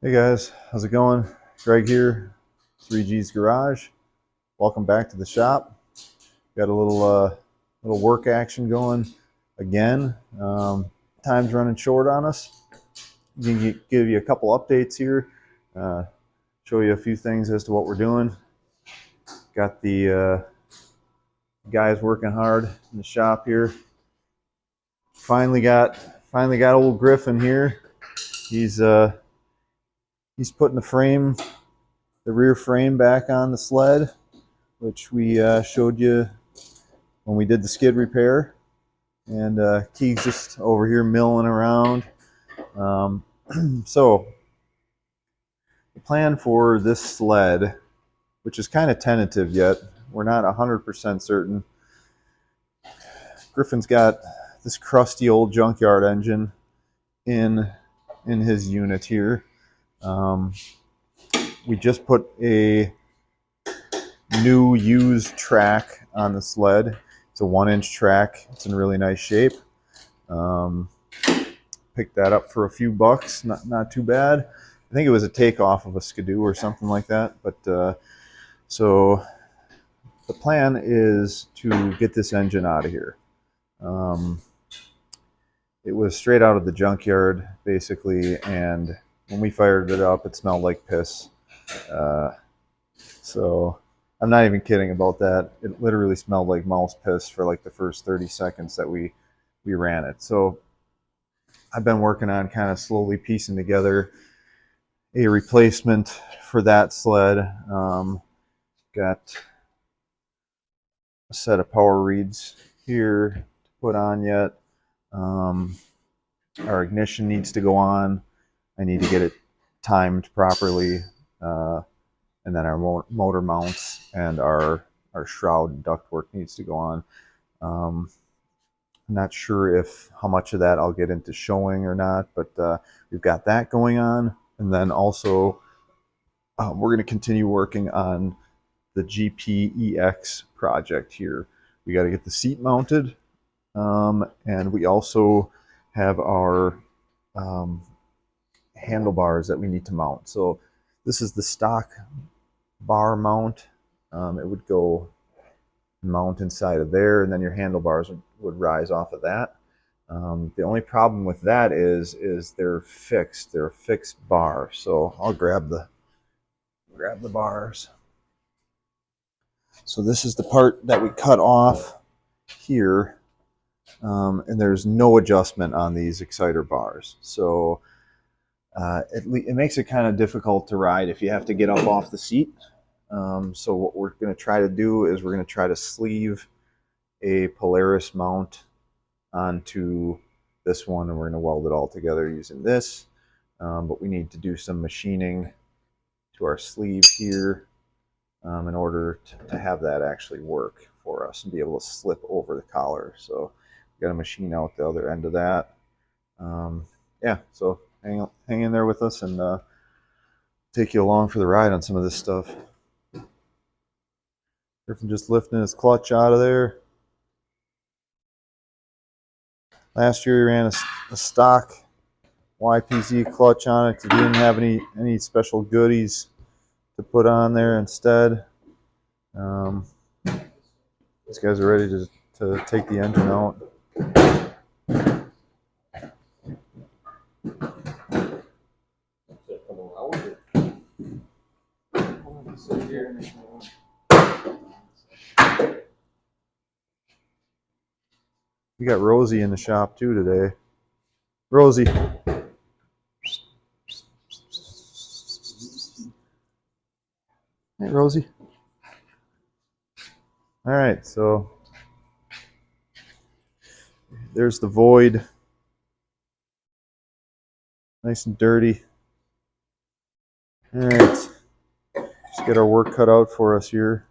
Hey guys, how's it going? Greg here, 3G's Garage. Welcome back to the shop. Got a little work action going again. Time's running short on us. Give you a couple updates here. Uh, Show you a few things as to what we're doing. Got the guys working hard in the shop here. Finally got old Griffin here. He's he's putting the rear frame back on the sled, which we showed you when we did the skid repair. And Keith's just over here milling around. Um, so the plan for this sled, which is kind of tentative yet, we're not 100% certain. Griffin's got this crusty old junkyard engine in his unit here. Um, we just put a new used track on the sled. It's a 1-inch track. It's in really nice shape. Picked that up for a few bucks. Not too bad. I think it was a takeoff of a Skidoo or something like that. But so the plan is to get this engine out of here. It was straight out of the junkyard, basically, and when we fired it up, it smelled like piss. So I'm not even kidding about that. It literally smelled like mouse piss for like the first 30 seconds that we ran it. So I've been working on kind of slowly piecing together a replacement for that sled. Got a set of power reeds here to put on yet. Our ignition needs to go on. I need to get it timed properly. And then our motor mounts and our shroud ductwork needs to go on. I'm not sure how much of that I'll get into showing or not, but we've got that going on. And then also we're going to continue working on the GPEX project here. We got to get the seat mounted, and we also have our handlebars that we need to mount. So this is the stock bar mount. It would go mount inside of there, and then your handlebars would rise off of that. The only problem with that is they're fixed. They're a fixed bar. So I'll grab the bars. So this is the part that we cut off here, and there's no adjustment on these exciter bars. So it makes it kind of difficult to ride if you have to get up off the seat. So what we're going to try to do is we're going to try to sleeve a Polaris mount onto this one, and we're going to weld it all together using this. But we need to do some machining to our sleeve here in order to have that actually work for us and be able to slip over the collar. So we got to machine out the other end of that. Yeah, so hang in there with us and take you along for the ride on some of this stuff. Griffin just lifting his clutch out of there. Last year he ran a stock YPZ clutch on it because we didn't have any special goodies to put on there instead. These guys are ready to take the engine out. We got Rosie in the shop too today. Rosie. Hey, Rosie. All right, so there's the void. Nice and dirty. All right, just get our work cut out for us here.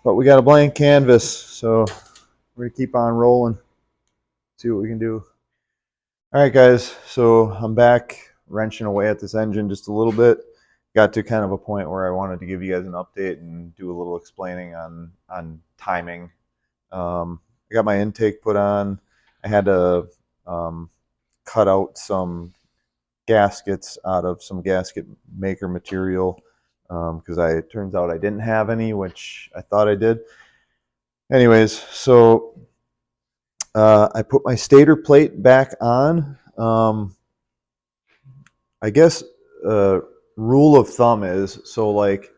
But we got a blank canvas, so we're gonna keep on rolling. See what we can do. All right, guys, so I'm back wrenching away at this engine just a little bit. Got to kind of a point where I wanted to give you guys an update and do a little explaining on timing. I got my intake put on. I had to cut out some gaskets out of some gasket maker material, because it turns out I didn't have any, which I thought I did. Anyways, so I put my stator plate back on. I guess rule of thumb is, so like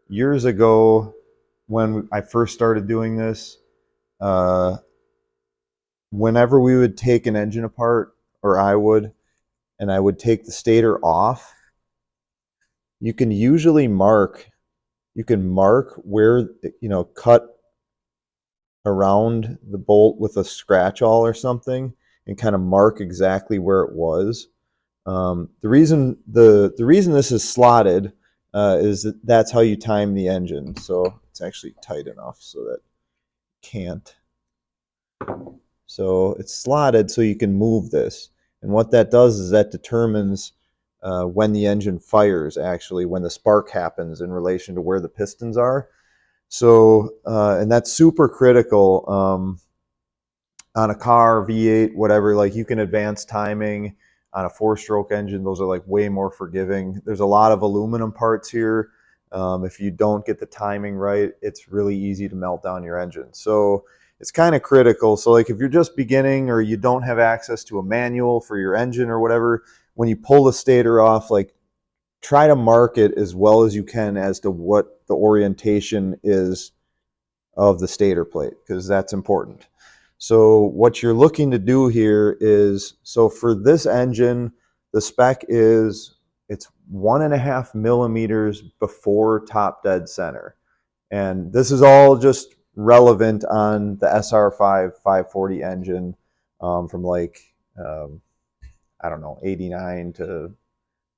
years ago when I first started doing this, uh, whenever we would take an engine apart, or I would, and I would take the stator off, you can usually mark where, cut around the bolt with a scratch awl or something and kind of mark exactly where it was. The reason this is slotted is that that's how you time the engine. So it's actually tight enough so that it can't. So it's slotted so you can move this. And what that does is that determines when the engine fires, actually, when the spark happens in relation to where the pistons are. So, and that's super critical on a car, V8, whatever. Like, you can advance timing on a 4-stroke engine. Those are like way more forgiving. There's a lot of aluminum parts here. If you don't get the timing right, it's really easy to melt down your engine. So it's kind of critical. So like if you're just beginning or you don't have access to a manual for your engine or whatever, when you pull the stator off, like try to mark it as well as you can as to what the orientation is of the stator plate, because that's important. So what you're looking to do here is, so for this engine, the spec is it's 1.5 millimeters before top dead center. And this is all just relevant on the SR5 540 engine from like, I don't know, 89 to,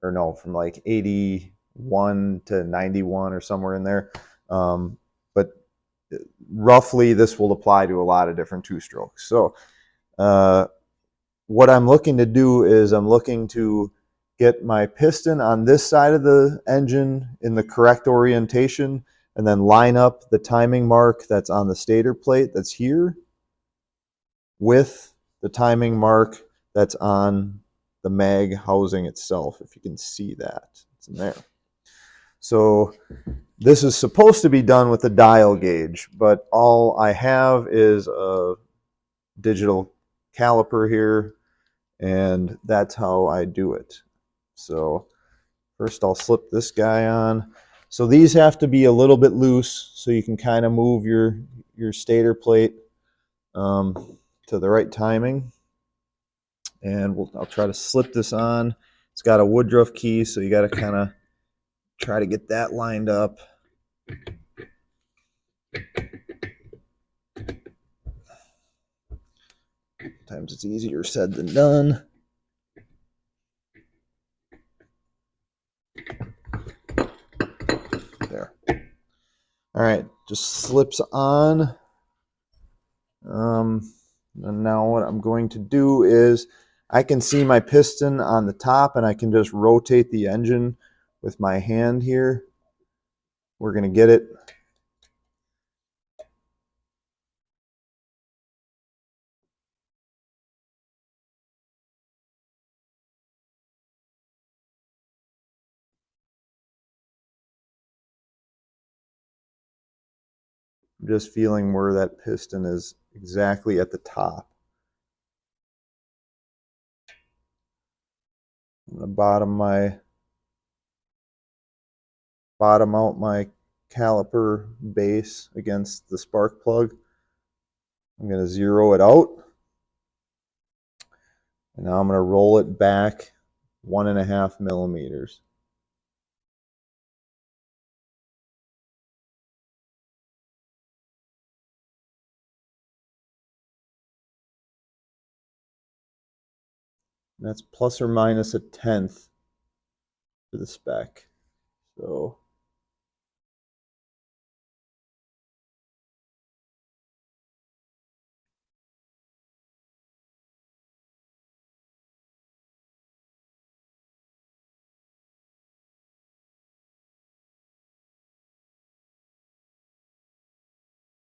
or no, from like 81 to 91 or somewhere in there. But roughly this will apply to a lot of different two-strokes. So what I'm looking to do is I'm looking to get my piston on this side of the engine in the correct orientation, and then line up the timing mark that's on the stator plate that's here with the timing mark that's on the mag housing itself, if you can see that. It's in there. So this is supposed to be done with a dial gauge, but all I have is a digital caliper here, and that's how I do it. So first I'll slip this guy on. So these have to be a little bit loose so you can kind of move your stator plate to the right timing. And I'll try to slip this on. It's got a Woodruff key, so you got to kind of try to get that lined up. Sometimes it's easier said than done. There. All right, just slips on. And now what I'm going to do is I can see my piston on the top, and I can just rotate the engine with my hand here. We're going to get it just feeling where that piston is exactly at the top. I'm going to bottom out my caliper base against the spark plug. I'm going to zero it out. And now I'm going to roll it back 1.5 millimeters. And that's plus or minus 1/10 for the spec. So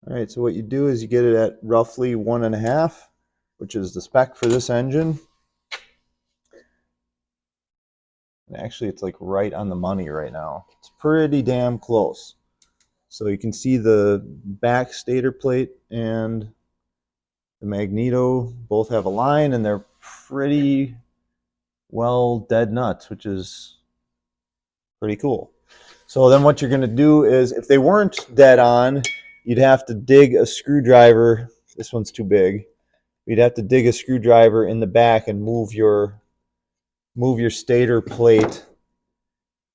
all right, so what you do is you get it at roughly 1.5, which is the spec for this engine. Actually, it's like right on the money right now. It's pretty damn close. So you can see the back stator plate and the magneto both have a line, and they're pretty well dead nuts, which is pretty cool. So then what you're going to do is, if they weren't dead on, you'd have to dig a screwdriver. This one's too big. You'd have to dig a screwdriver in the back and move your stator plate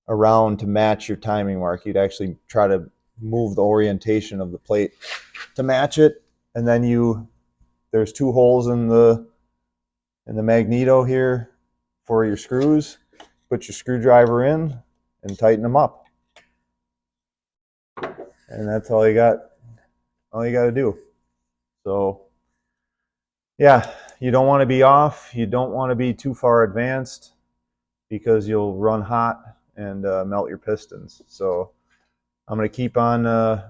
around to match your timing mark. You'd actually try to move the orientation of the plate to match it, and then there's 2 holes in the magneto here for your screws. Put your screwdriver in and tighten them up, and that's all you got to do. So yeah, you don't want to be off, you don't want to be too far advanced, because you'll run hot and melt your pistons. So I'm going to keep on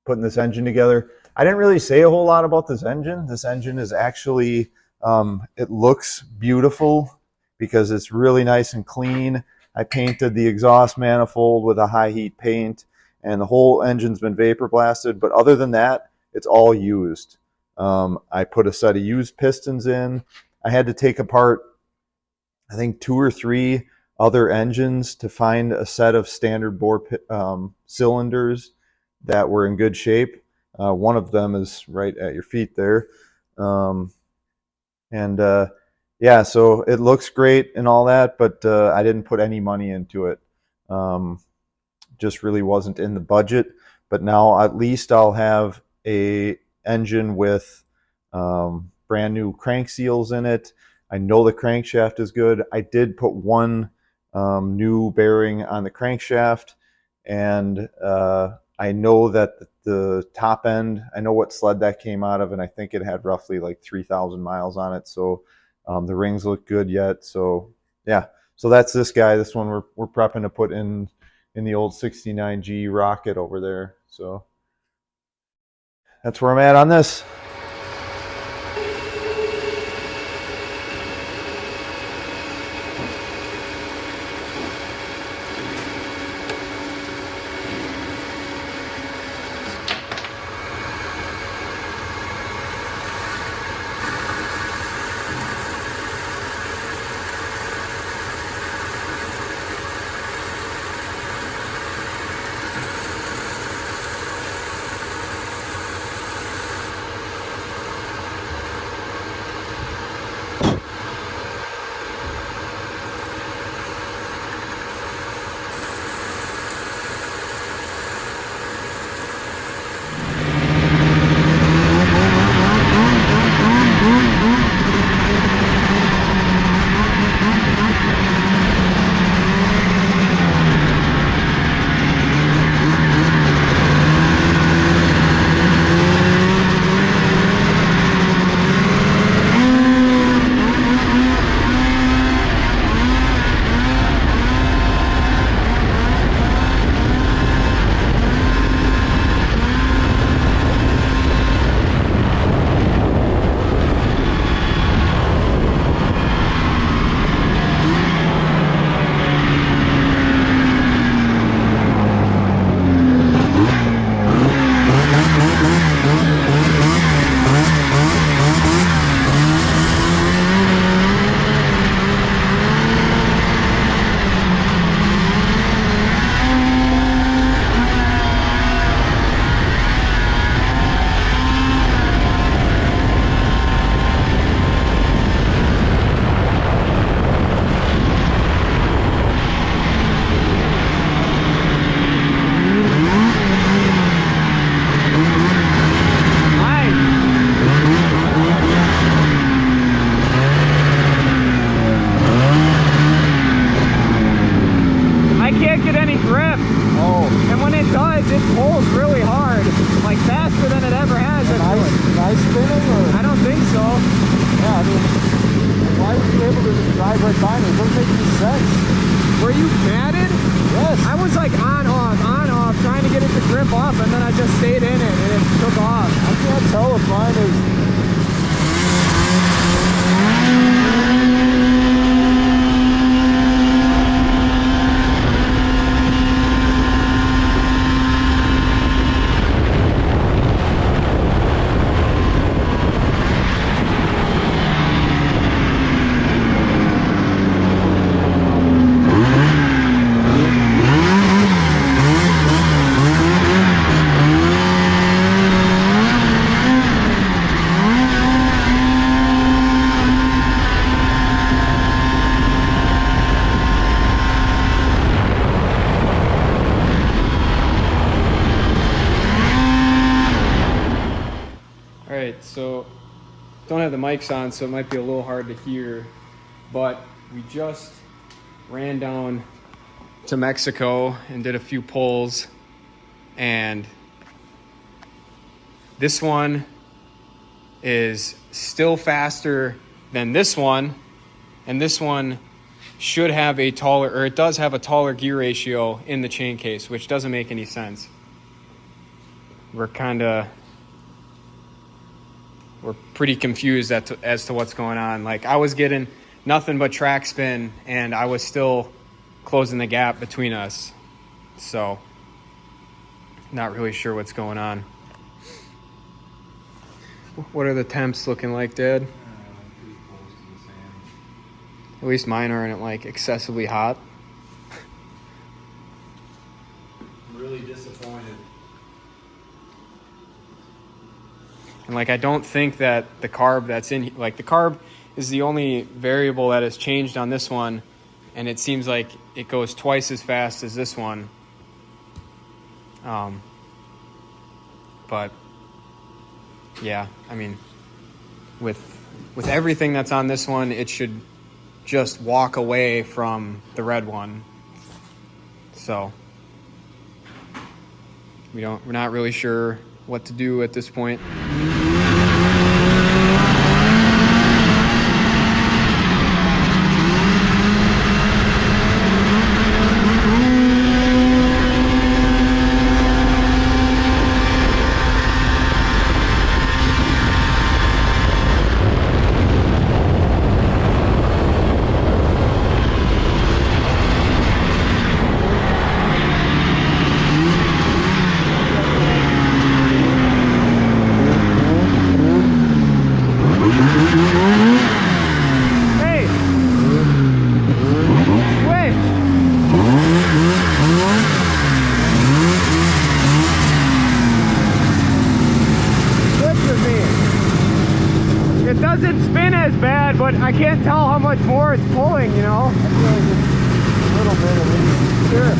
putting this engine together. I didn't really say a whole lot about this engine. This engine is actually, it looks beautiful because it's really nice and clean. I painted the exhaust manifold with a high heat paint, and the whole engine's been vapor blasted. But other than that, it's all used. I put a set of used pistons in. I had to take apart, I think, 2 or 3 other engines to find a set of standard bore cylinders that were in good shape. One of them is right at your feet there. Yeah, so it looks great and all that, but I didn't put any money into it. Just really wasn't in the budget. But now at least I'll have a engine with brand new crank seals in it. I know the crankshaft is good. I did put one new bearing on the crankshaft, and I know that the top end, I know what sled that came out of, and I think it had roughly like 3,000 miles on it. So the rings look good yet. So yeah, so that's this guy. This one we're prepping to put in the old 69G rocket over there. So that's where I'm at on this. don't have the mics on, so it might be a little hard to hear, but we just ran down to Mexico and did a few pulls, and this one is still faster than this one, and this one should have a taller, or it does have a taller gear ratio in the chain case, which doesn't make any sense. We're pretty confused as to what's going on. Like, I was getting nothing but track spin, and I was still closing the gap between us. So, not really sure what's going on. What are the temps looking like, Dad? Pretty close to the same. At least mine aren't like excessively hot. I'm really disappointed. And like, I don't think that the carb that's in, like, the carb is the only variable that has changed on this one, and it seems like it goes twice as fast as this one. But yeah, I mean, with everything that's on this one, it should just walk away from the red one. So we're not really sure what to do at this point. It doesn't spin as bad, but I can't tell how much more it's pulling, you know? I feel like it's a little bit at least. Sure.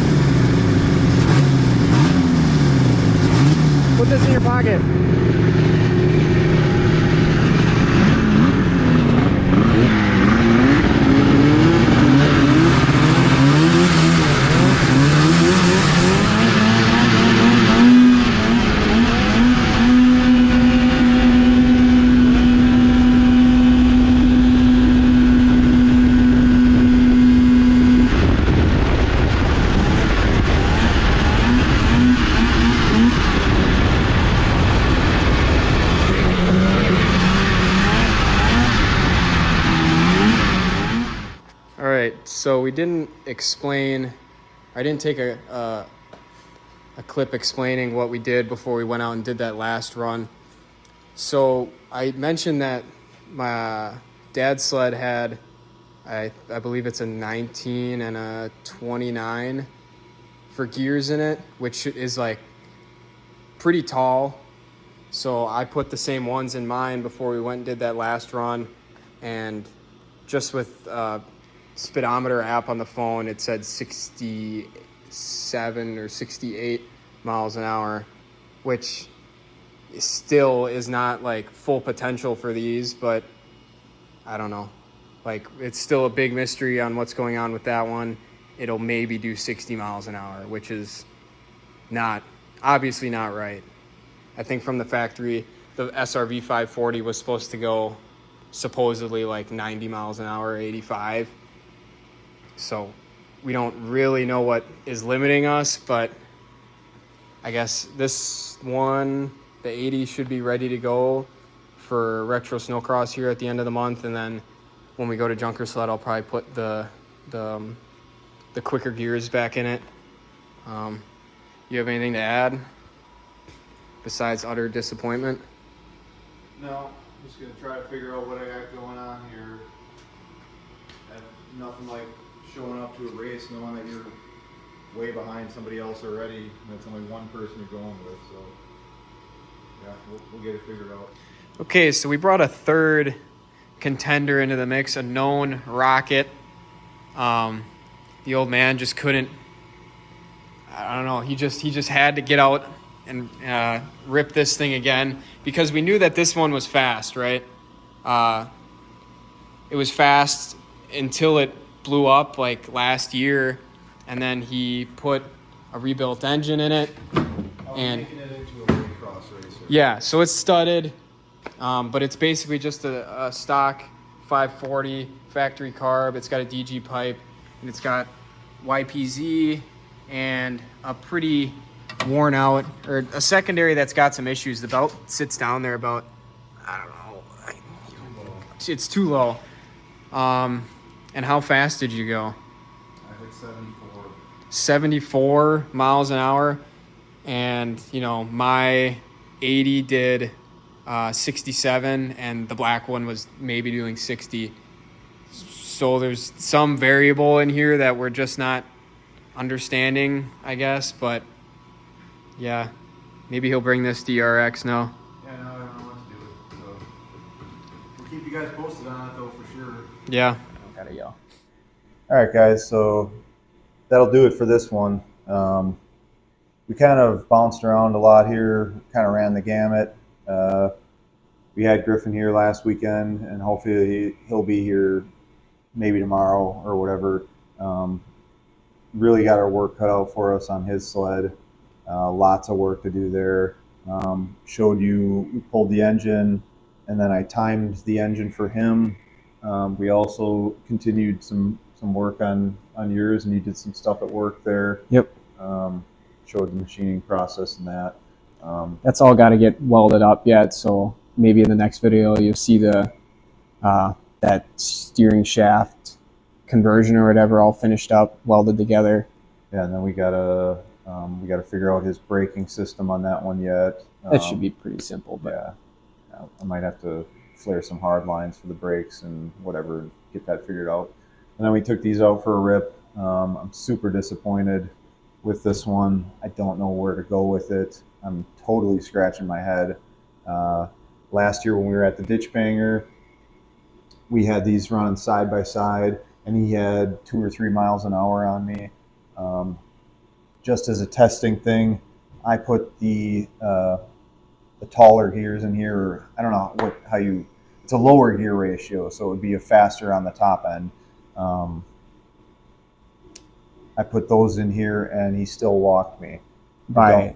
Put this in your pocket. So we didn't explain, I didn't take a clip explaining what we did before we went out and did that last run. So I mentioned that my dad's sled had, I believe it's a 19 and a 29 for gears in it, which is like pretty tall. So I put the same ones in mine before we went and did that last run, and just with speedometer app on the phone, it said 67 or 68 miles an hour, which still is not like full potential for these, but I don't know. Like, it's still a big mystery on what's going on with that one. It'll maybe do 60 miles an hour, which is obviously not right. I think from the factory, the SRV 540 was supposed to go supposedly like 90 miles an hour, 85. So we don't really know what is limiting us, but I guess this one, the 80, should be ready to go for Retro Snowcross here at the end of the month. And then when we go to Junker Sled, I'll probably put the quicker gears back in it. You have anything to add besides utter disappointment? No, I'm just going to try to figure out what I got going on here. Nothing like showing up to a race knowing that you're way behind somebody else already, and it's only one person you're going with. So yeah, we'll get it figured out. Okay, so we brought a third contender into the mix, a known rocket. The old man just couldn't, I don't know, he just had to get out and rip this thing again, because we knew that this one was fast, right? It was fast until it blew up like last year, and then he put a rebuilt engine in it. And making it into a cross racer. yeah, so it's studded, but it's basically just a stock 540 factory carb. It's got a DG pipe, and it's got YPZ and a pretty worn out, or a secondary that's got some issues. The belt sits down there about, I don't know, it's too low. And how fast did you go? I hit 74. 74 miles an hour. And, you know, my 80 did 67, and the black one was maybe doing 60. So there's some variable in here that we're just not understanding, I guess. But, yeah, maybe he'll bring this DRX now. Yeah, no, I don't know what to do with it. So we'll keep you guys posted on it, though, for sure. Yeah. Gotta go. All right, guys. So that'll do it for this one. We kind of bounced around a lot here, kind of ran the gamut. We had Griffin here last weekend, and hopefully he'll be here maybe tomorrow or whatever. Really got our work cut out for us on his sled. Lots of work to do there. Showed you, we pulled the engine, and then I timed the engine for him. We also continued some work on yours, and you did some stuff at work there. Yep. Showed the machining process and that. That's all got to get welded up yet. So maybe in the next video you'll see the that steering shaft conversion or whatever all finished up, welded together. Yeah, and then we gotta figure out his braking system on that one yet. That should be pretty simple. But yeah, I might have to flare some hard lines for the brakes and whatever, get that figured out. And then we took these out for a rip. I'm super disappointed with this one. I don't know where to go with it. I'm totally scratching my head. Last year when we were at the Ditch Banger, we had these running side by side, and he had 2 or 3 miles an hour on me. Just as a testing thing, I put the taller gears in here, or I don't know it's a lower gear ratio, so it would be a faster on the top end. I put those in here, and he still walked me by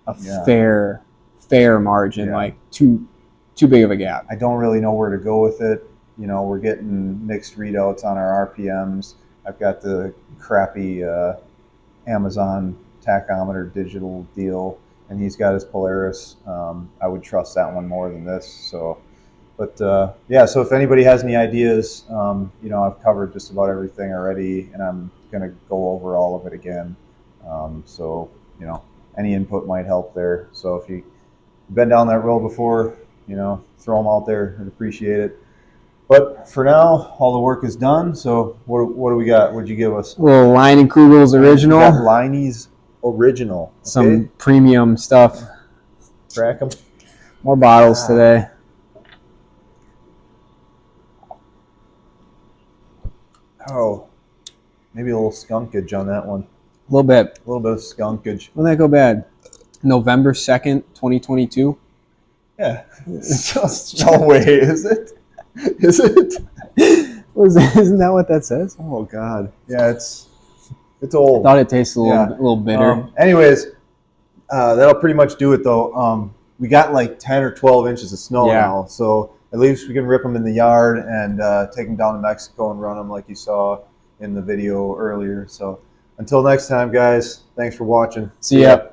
a fair margin, like too big of a gap. I don't really know where to go with it. You know, we're getting mixed readouts on our RPMs. I've got the crappy Amazon tachometer digital deal, and he's got his Polaris. I would trust that one more than this. So, but yeah. So if anybody has any ideas, you know, I've covered just about everything already, and I'm gonna go over all of it again. So you know, any input might help there. So if you've been down that road before, you know, throw them out there. I'd appreciate it. But for now, all the work is done. So what do we got? What'd you give us? Well, Leinenkugel's original. Leinie's original. Okay. Some premium stuff. Crack them. More bottles today. Oh, maybe a little skunkage on that one. A little bit. A little bit of skunkage. Wouldn't that go bad? November 2nd, 2022. Yeah. No way, is it? Is it? Isn't that what that says? Oh God. Yeah, it's old. I thought it tasted a little bitter. Anyways, that'll pretty much do it though. We got like 10 or 12 inches of snow now, so at least we can rip them in the yard and take them down to Mexico and run them like you saw in the video earlier. So until next time, guys, thanks for watching. See ya.